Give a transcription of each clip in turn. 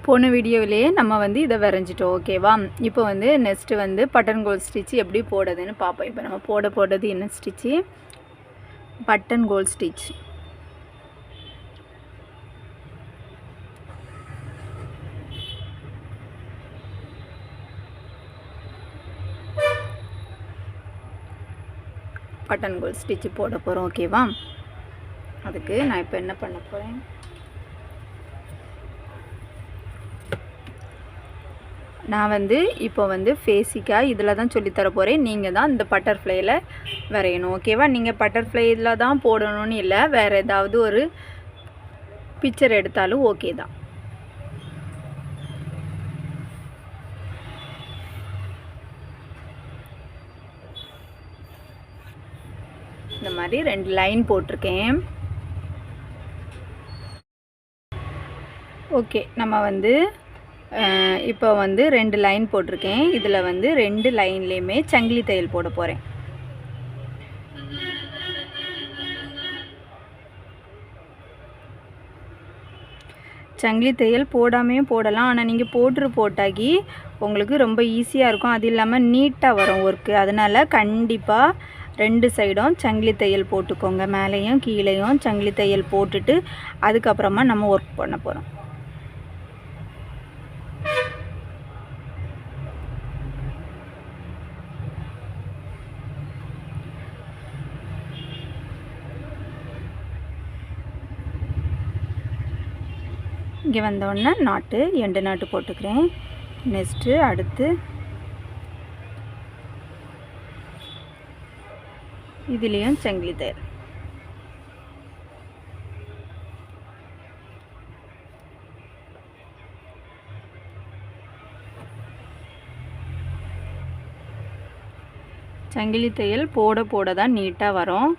போன வீடியோவிலேயே நம்ம வந்து இதை வரைஞ்சிட்டோம். ஓகேவா? இப்போ வந்து நெக்ஸ்ட்டு வந்து பட்டன் கோல் ஸ்டிச் எப்படி போடுறதுன்னு பார்ப்போம். இப்போ நம்ம போடுறது என்ன ஸ்டிச்சு? பட்டன் கோல் ஸ்டிச். பட்டன் கோல் ஸ்டிச்சு போட போகிறோம். ஓகேவா? அதுக்கு நான் இப்போ என்ன பண்ண போகிறேன், நான் வந்து இப்போ வந்து பேசிக்காக இதில் தான் சொல்லித்தர போகிறேன். நீங்கள் தான் இந்த பட்டர்ஃப்ளையில் வரையணும். ஓகேவா? நீங்கள் பட்டர்ஃப்ளையில் தான் போடணும்னு இல்லை, வேறு ஏதாவது ஒரு பிக்சர் எடுத்தாலும் ஓகே தான். இந்த மாதிரி 2 லைன் போட்டிருக்கேன். ஓகே, நம்ம வந்து இப்போ வந்து 2 லைன் போட்டிருக்கேன். இதில் வந்து 2 லைன்லேயுமே சங்கிலி தையல் போட போகிறேன். சங்கிலி தையல் போடாமையும் போடலாம், ஆனால் நீங்கள் போட்டாக்கி உங்களுக்கு ரொம்ப ஈஸியாக இருக்கும். அது இல்லாமல் நீட்டாக வரும் ஒர்க்கு. அதனால் கண்டிப்பாக 2 சைடும் சங்கிலி தையல் போட்டுக்கோங்க. மேலேயும் கீழேயும் சங்கிலி தையல் போட்டுட்டு அதுக்கப்புறமா நம்ம ஒர்க் பண்ண போகிறோம். இங்கே வந்தோடனே நாட்டு எண்டு நாட்டு போட்டுக்கிறேன். நெக்ஸ்ட்டு அடுத்து இதுலேயும் சங்கிலி தையல். சங்கிலி தையல் போட தான் நீட்டாக வரும்.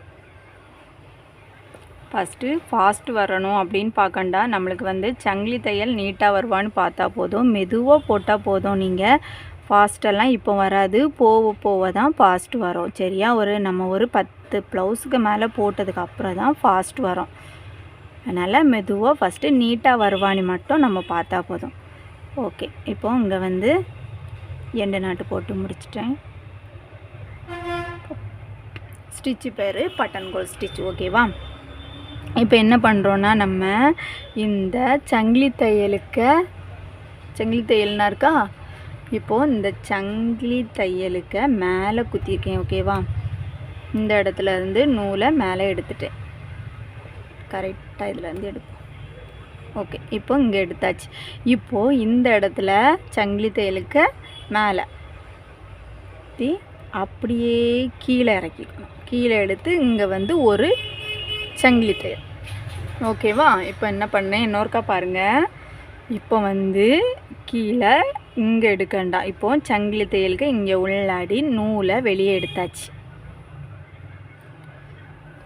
ஃபஸ்ட்டு ஃபாஸ்ட் வரணும் அப்படின்னு பார்க்கண்டா, நம்மளுக்கு வந்து சங்கிலி தையல் நீட்டாக வருவான்னு பார்த்தா போதும், மெதுவாக போட்டால் போதும். நீங்கள் ஃபாஸ்ட்டெல்லாம் இப்போ வராது, போக தான் ஃபாஸ்ட் வரும். சரியா? நம்ம ஒரு 10 ப்ளவுஸுக்கு மேலே போட்டதுக்கு அப்புறம் தான் ஃபாஸ்ட் வரும். அதனால் மெதுவாக ஃபஸ்ட்டு நீட்டாக வருவான்னு மட்டும் நம்ம பார்த்தா போதும். ஓகே, இப்போ இங்கே வந்து எண்டு நாட்டு போட்டு முடிச்சிட்டேன். ஸ்டிச்சு பேர் பட்டன் கோல் ஸ்டிச். ஓகேவா? இப்போ என்ன பண்ணுறோன்னா, நம்ம இந்த சங்கிலி தையல்னா இருக்கா, இப்போது இந்த சங்கிலி தையலுக்கு மேலே குத்திருக்கேன். ஓகேவா? இந்த இடத்துல இருந்து நூலை மேலே எடுத்துட்டேன். கரெக்டாக இதுலேருந்து எடுப்போம். ஓகே, இப்போ இங்கே எடுத்தாச்சு. இப்போது இந்த இடத்துல சங்கிலி தையலுக்கு மேலே அப்படியே கீழே இறக்கிக்கணும். கீழே எடுத்து இங்கே வந்து ஒரு சங்கிலி தையல். ஓகேவா? இப்போ என்ன பண்ணேன், இன்னொருக்கா பாருங்கள். இப்போ வந்து கீழே இங்கே எடுக்கண்டா. இப்போது சங்கிலி தையலுக்கு இங்கே உள்ளாடி நூலை வெளியே எடுத்தாச்சு.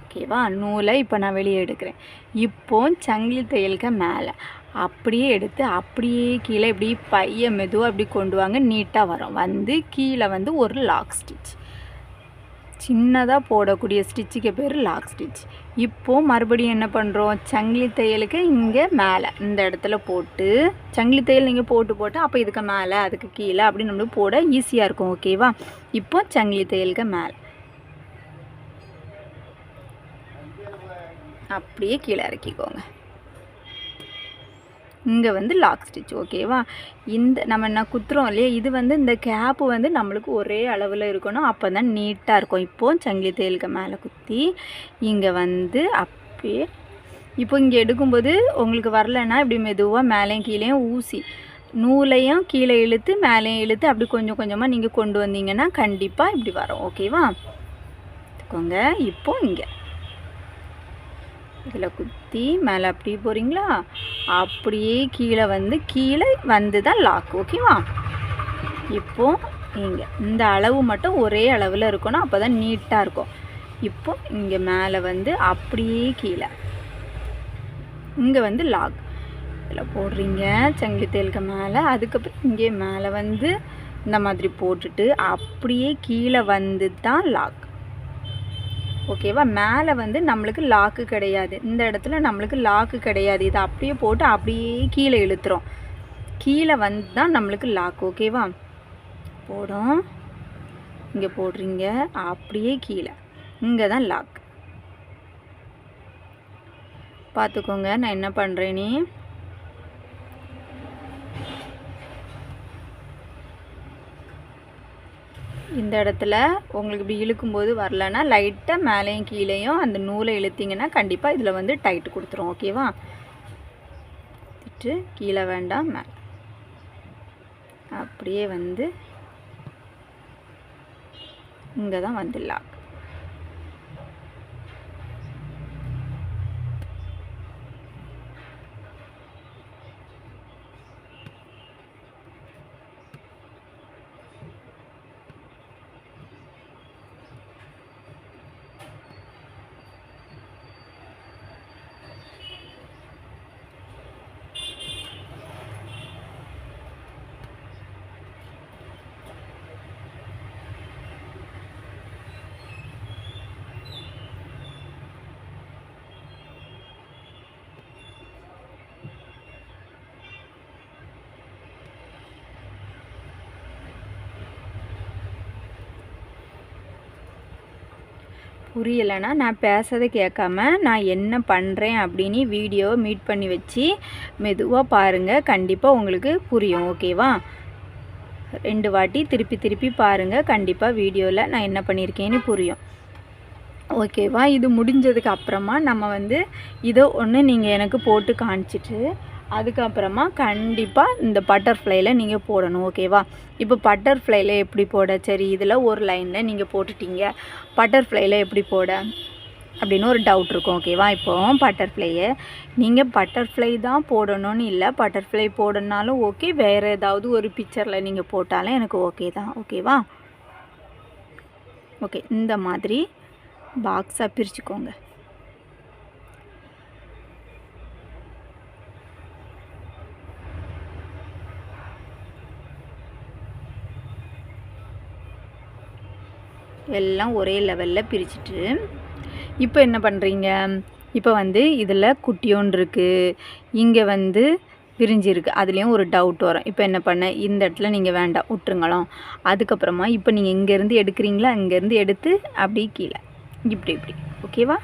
ஓகேவா? நூலை இப்போ நான் வெளியே எடுக்கிறேன். இப்போது சங்கிலி தையலுக்கு மேலே அப்படியே எடுத்து அப்படியே கீழே இப்படி மெதுவாக அப்படி கொண்டு வாங்க. நீட்டாக வரும். வந்து கீழே வந்து ஒரு லாக் ஸ்டிச், சின்னதாக போடக்கூடிய ஸ்டிச்சுக்கு பேர் லாக் ஸ்டிச். இப்போது மறுபடியும் என்ன பண்ணுறோம், சங்கிலி தையலுக்கு இங்கே மேலே இந்த இடத்துல போட்டு, சங்கிலி தையல் நீங்கள் போட்டு அப்போ இதுக்கு மேலே அதுக்கு கீழே அப்படி நம்மளுக்கு போட ஈஸியாக இருக்கும். ஓகேவா? இப்போ சங்கிலி தையலுக்கு மேலே அப்படியே கீழே இறக்கிக்கோங்க. இங்கே வந்து லாக் ஸ்டிச். ஓகேவா? இந்த நம்ம என்ன குத்துறோம் இல்லையா, இது வந்து இந்த கேப்பு வந்து நம்மளுக்கு ஒரே அளவில் இருக்கணும். அப்போ தான் நீட்டாக இருக்கும். இப்போது சங்கிலி தையலுக்கு மேலே குத்தி இங்கே வந்து அப்படியே இப்போ இங்கே எடுக்கும்போது உங்களுக்கு வரலைன்னா இப்படி மெதுவாக மேலேயும் கீழேயும் ஊசி நூலையும் கீழே இழுத்து மேலேயும் இழுத்து அப்படி கொஞ்சம் கொஞ்சமாக நீங்கள் கொண்டு வந்தீங்கன்னா கண்டிப்பாக இப்படி வரும். ஓகேவா? எடுத்துக்கோங்க. இப்போது இங்கே இதில் குத்தி மேலே அப்படியே போகிறீங்களா, அப்படியே கீழே வந்து தான் லாக். ஓகேவா? இப்போது இங்கே இந்த அளவு மட்டும் ஒரே அளவில் இருக்கணும். அப்போ தான் நீட்டாக இருக்கும். இப்போ இங்கே மேலே வந்து அப்படியே கீழே இங்கே வந்து லாக் இதில் போடுறீங்க சங்கிலி தையலுக்கு மேலே. அதுக்கப்புறம் இங்கே மேலே வந்து இந்த மாதிரி போட்டுட்டு அப்படியே கீழே வந்து தான் லாக். ஓகேவா? மேலே வந்து நம்மளுக்கு லாக்கு கிடையாது. இந்த இடத்துல நம்மளுக்கு லாக்கு கிடையாது. இதை அப்படியே போட்டு அப்படியே கீழே இழுத்துறோம். கீழே வந்து தான் நம்மளுக்கு லாக். ஓகேவா? போடும், இங்கே போடுறீங்க, அப்படியே கீழே இங்கே தான் லாக். பார்த்துக்கோங்க நான் என்ன பண்ணுறேன்னு. இந்த இடத்துல உங்களுக்கு இப்படி இழுக்கும்போது வரலன்னா லைட்டாக மேலேயும் கீழேயும் அந்த நூலை இழுத்திங்கன்னா கண்டிப்பாக இதில் வந்து டைட்டு கொடுத்துரும். ஓகேவா? கீழே வேண்டாம், மேலே அப்படியே வந்து இங்கே தான் வந்து லாக். புரியலைன்னா நான் பேசுறதை கேட்காம நான் என்ன பண்ணுறேன் அப்படின்னு வீடியோவை மீட் பண்ணி வச்சு மெதுவாக பாருங்கள், கண்டிப்பாக உங்களுக்கு புரியும். ஓகேவா? 2 வாட்டி திருப்பி திருப்பி பாருங்கள், கண்டிப்பாக வீடியோவில் நான் என்ன பண்ணியிருக்கேன்னு புரியும். ஓகேவா? இது முடிஞ்சதுக்கு அப்புறமா நம்ம வந்து இதோ ஒன்று நீங்கள் எனக்கு போட்டு காமிச்சிட்டு அதுக்கப்புறமா கண்டிப்பாக இந்த பட்டர்ஃப்ளைல நீங்கள் போடணும். ஓகேவா? இப்போ பட்டர்ஃப்ளைல எப்படி போட, சரி இதில் ஒரு லைனில் நீங்கள் போட்டுட்டீங்க, பட்டர்ஃப்ளைல எப்படி போட அப்படின்னு ஒரு டவுட் இருக்கும். ஓகேவா? இப்போ பட்டர்ஃப்ளையை நீங்கள் பட்டர்ஃப்ளை தான் போடணும்னு இல்லை, பட்டர்ஃப்ளை போடணுனாலும் ஓகே, வேறு ஏதாவது ஒரு பிக்சரில் நீங்கள் போட்டாலும் எனக்கு ஓகே தான். ஓகேவா? ஓகே, இந்த மாதிரி பாக்ஸாக பிரிச்சுக்கோங்க. எல்லாம் ஒரே லெவலில் பிரிச்சுட்டு இப்போ என்ன பண்ணுறீங்க, இப்போ வந்து இதில் குட்டியோன்னு இருக்குது, இங்கே வந்து பிரிஞ்சிருக்கு, அதுலேயும் ஒரு டவுட் வரும். இப்போ என்ன பண்ண, இந்த இடத்துல நீங்கள் வேண்டாம் விட்டுருங்களோம். அதுக்கப்புறமா இப்போ நீங்கள் இங்கேருந்து எடுக்கிறீங்களா, இங்கேருந்து எடுத்து அப்படி கீழே இப்படி இப்படி. ஓகேவா?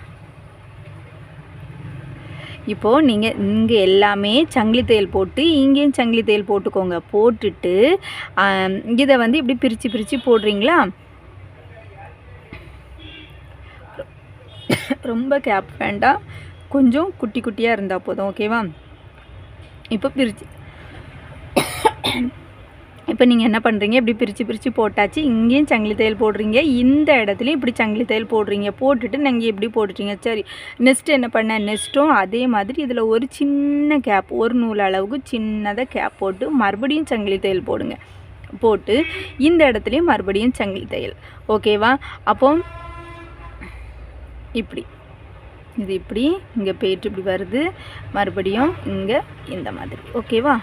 இப்போது நீங்கள் இங்கே எல்லாமே சங்கிலி தையல் போட்டு இங்கேயும் சங்கிலி தையல் போட்டுக்கோங்க. போட்டுட்டு இதை வந்து இப்படி பிரித்து பிரித்து போடுறீங்களா, ரொம்ப கேப் வேண்டாம், கொஞ்சம் குட்டி குட்டியாக இருந்தால் போதும். ஓகேவா? இப்போ பிரித்து இப்போ நீங்கள் என்ன பண்ணுறீங்க, இப்படி பிரித்து பிரித்து போட்டாச்சு, இங்கேயும் சங்கிலி தையல் போடுறீங்க, இந்த இடத்துலையும் இப்படி சங்கிலி தையல் போடுறீங்க, போட்டுட்டு நீங்கள் எப்படி போட்டுட்டீங்க. சரி, நெக்ஸ்ட்டு என்ன பண்ண, நெக்ஸ்ட்டும் அதே மாதிரி இதில் ஒரு சின்ன கேப், ஒரு நூல் அளவுக்கு சின்னதாக கேப் போட்டு மறுபடியும் சங்கிலி தையல் போடுங்க. போட்டு இந்த இடத்துலையும் மறுபடியும் சங்கிலி தையல். ஓகேவா? அப்போ இப்படி இது இப்படி இங்கே போயிட்டு இப்படி வருது, மறுபடியும் இங்கே இந்த மாதிரி. ஓகேவா?